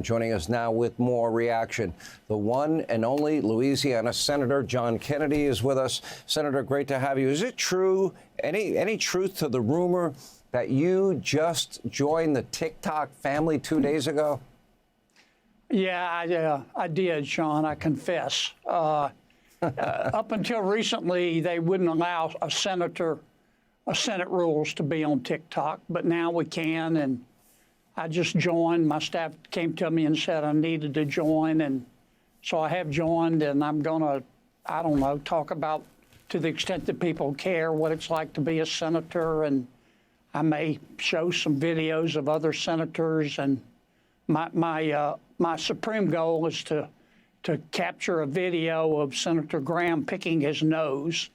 Joining us now with more reaction, the one and only Louisiana Senator John Kennedy is with us. Senator, great to have you. Is it true, any truth to the rumor that you just joined the TikTok family 2 days ago? Yeah, I did, Sean, I confess. Up until recently, they wouldn't allow a Senate rules to be on TikTok, but now we can, and I just joined. My staff came to me and said I needed to join, and so I have joined, and I'm going to, I don't know, talk about, to the extent that people care, what it's like to be a senator, and I may show some videos of other senators, and my supreme goal is to capture a video of Senator Graham picking his nose,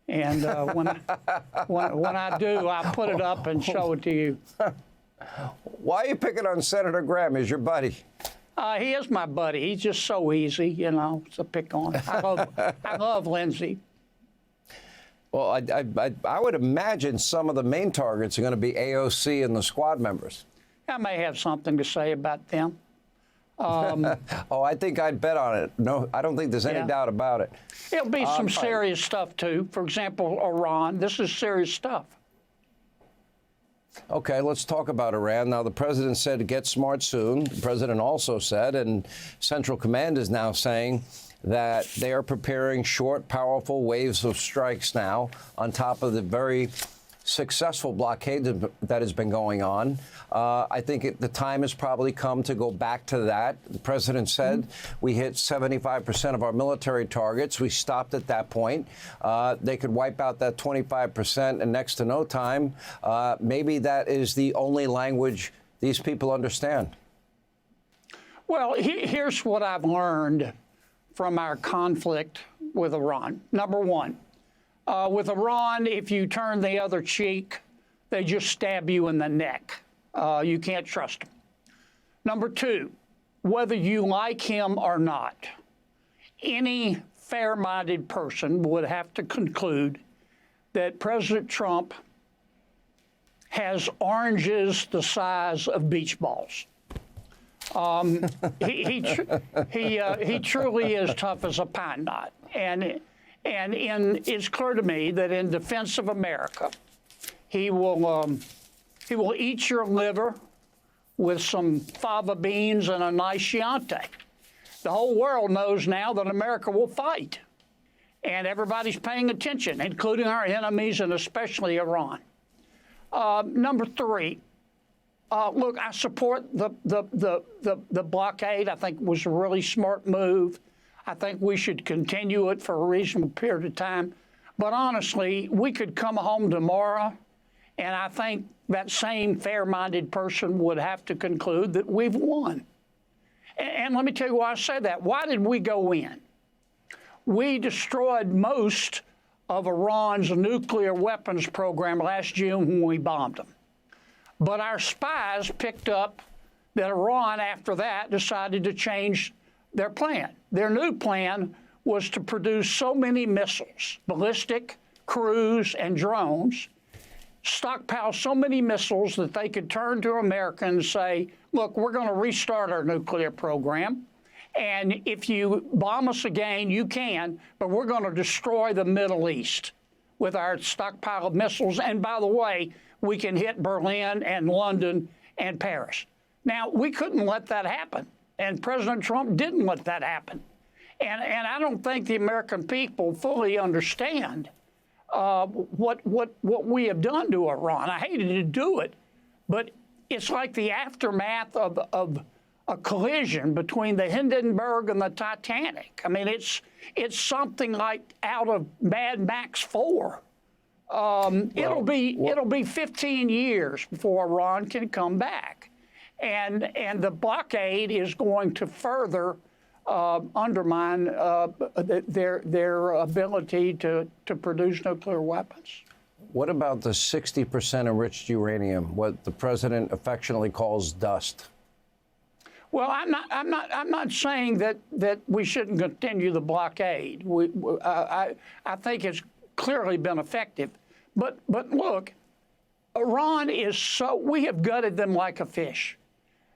and when I do, I'll put it up and show it to you. Why are you picking on Senator Graham? He's your buddy. He is my buddy. He's just so easy, you know, to pick on. I love Lindsey. Well, I would imagine some of the main targets are going to be AOC and the squad members. I may have something to say about them. Oh, I think I'd bet on it. No, I don't think there's any doubt about it. It'll be some serious stuff, too. For example, Iran. This is serious stuff. Okay, let's talk about Iran. Now, the president said get smart soon. The president also said, and Central Command is now saying, that they are preparing short, powerful waves of strikes now on top of the very successful blockade that has been going on. I think the time has probably come to go back to that. The president said we hit 75% of our military targets. We stopped at that point. They could wipe out that 25% in next to no time. Maybe that is the only language these people understand. Well, here's what I've learned from our conflict with Iran. Number one, with Iran, if you turn the other cheek, they just stab you in the neck. You can't trust them. Number two, whether you like him or not, any fair-minded person would have to conclude that President Trump has oranges the size of beach balls. He truly is tough as a pine knot. And it's clear to me that in defense of America, he will eat your liver with some fava beans and a nice Chianti. The whole world knows now that America will fight, and everybody's paying attention, including our enemies and especially Iran. Number three, look, I support the blockade. I think it was a really smart move. I think we should continue it for a reasonable period of time. But honestly, we could come home tomorrow, and I think that same fair-minded person would have to conclude that we've won. And let me tell you why I say that. Why did we go in? We destroyed most of Iran's nuclear weapons program last June when we bombed them. But our spies picked up that Iran, after that, decided to change their plan. Their new plan was to produce so many missiles, ballistic, cruise, and drones, stockpile so many missiles that they could turn to America and say, look, we're going to restart our nuclear program, and if you bomb us again, you can, but we're going to destroy the Middle East with our stockpile of missiles. And by the way, we can hit Berlin and London and Paris. Now, we couldn't let that happen, and President Trump didn't let that happen. And I don't think the American people fully understand what we have done to Iran. I hated to do it, but it's like the aftermath of a collision between the Hindenburg and the Titanic. I mean, it's something like out of Mad Max 4. It'll be 15 years before Iran can come back, and the blockade is going to further undermine their ability to produce nuclear weapons. What about the 60% enriched uranium, what the president affectionately calls dust? Well, I'm not saying that we shouldn't continue the blockade. I think it's clearly been effective. But look, Iran is we have gutted them like a fish.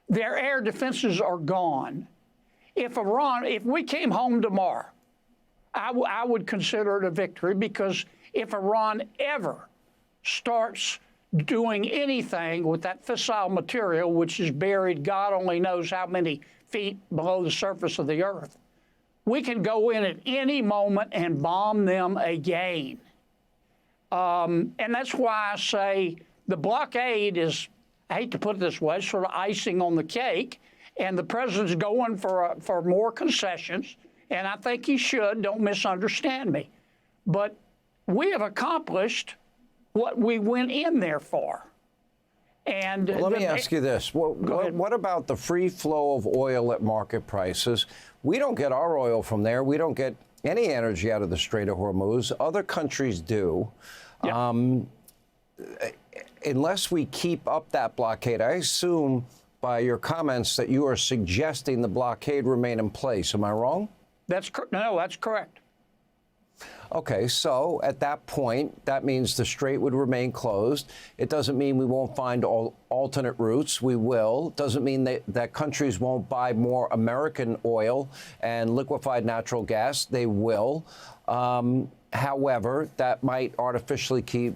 their air defenses are gone. If we came home tomorrow, I would consider it a victory, because if Iran ever starts doing anything with that fissile material, which is buried God only knows how many feet below the surface of the earth, we can go in at any moment and bomb them again. And that's why I say the blockade is, I hate to put it this way, sort of icing on the cake, and the president's going for more concessions, and I think he should. Don't misunderstand me. But we have accomplished what we went in there for. And let me ask you this. What about the free flow of oil at market prices? We don't get our oil from there. We don't get any energy out of the Strait of Hormuz. Other countries do. Yeah. Unless we keep up that blockade, I assume by your comments that you are suggesting the blockade remain in place. Am I wrong? No, that's correct. Okay, so at that point, that means the strait would remain closed. It doesn't mean we won't find alternate routes. We will. It doesn't mean that countries won't buy more American oil and liquefied natural gas. They will. However, that might artificially keep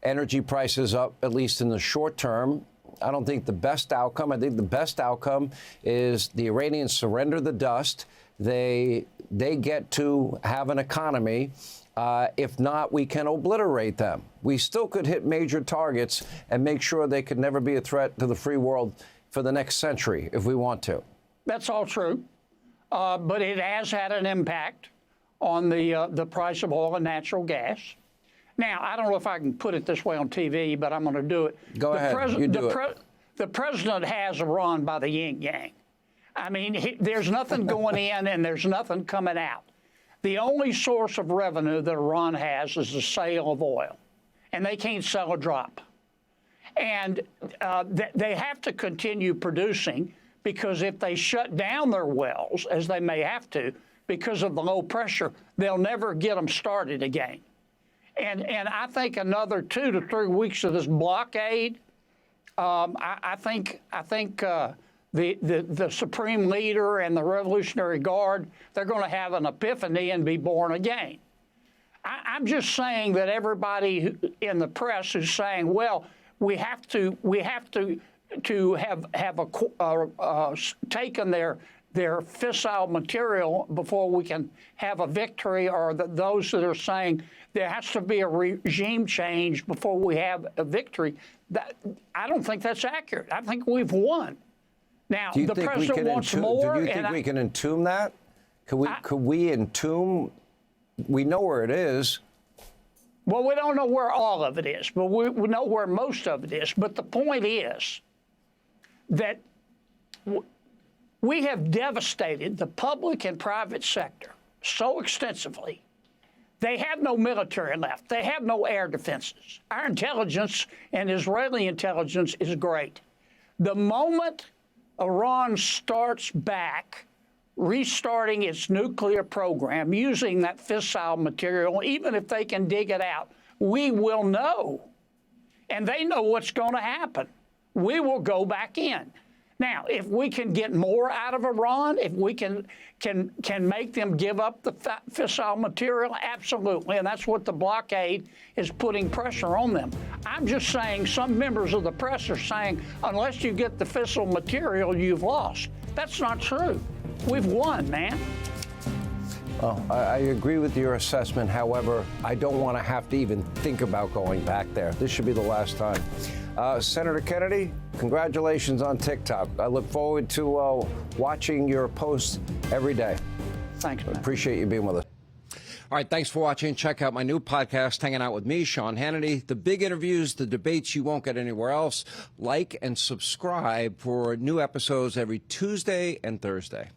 energy prices up, at least in the short term. I don't think the best outcome. I think the best outcome is the Iranians surrender the dust. They get to have an economy. If not, we can obliterate them. We still could hit major targets and make sure they could never be a threat to the free world for the next century if we want to. That's all true. But it has had an impact on the price of oil and natural gas. Now, I don't know if I can put it this way on TV, but I'm going to do it. Go ahead. You do it. The president has Iran by the yin-yang. I mean, there's nothing going in and there's nothing coming out. The only source of revenue that Iran has is the sale of oil, and they can't sell a drop. And they have to continue producing, because if they shut down their wells, as they may have to, because of the low pressure, they'll never get them started again. And I think another 2 to 3 weeks of this blockade, I think the Supreme Leader and the Revolutionary Guard, they're going to have an epiphany and be born again. I'm just saying that everybody in the press is saying, well, we have to have taken their fissile material before we can have a victory, or those that are saying there has to be a regime change before we have a victory. I don't think that's accurate. I think we've won. Now, the president wants more. Do you think we can entomb that? Could we entomb? We know where it is. Well, we don't know where all of it is, but we know where most of it is. But the point is that we have devastated the public and private sector so extensively. They have no military left. They have no air defenses. Our intelligence and Israeli intelligence is great. The moment Iran starts back, restarting its nuclear program using that fissile material, even if they can dig it out, we will know. And they know what's going to happen. We will go back in. Now, if we can get more out of Iran, if we can make them give up the fissile material, absolutely. And that's what the blockade is putting pressure on them. I'm just saying some members of the press are saying, unless you get the fissile material, you've lost. That's not true. We've won, man. Well, I agree with your assessment. However, I don't want to have to even think about going back there. This should be the last time. Senator Kennedy, congratulations on TikTok. I look forward to watching your posts every day. Thanks, man. Appreciate you being with us. All right, thanks for watching. Check out my new podcast, Hanging Out with me, Sean Hannity. The big interviews, the debates you won't get anywhere else. Like and subscribe for new episodes every Tuesday and Thursday.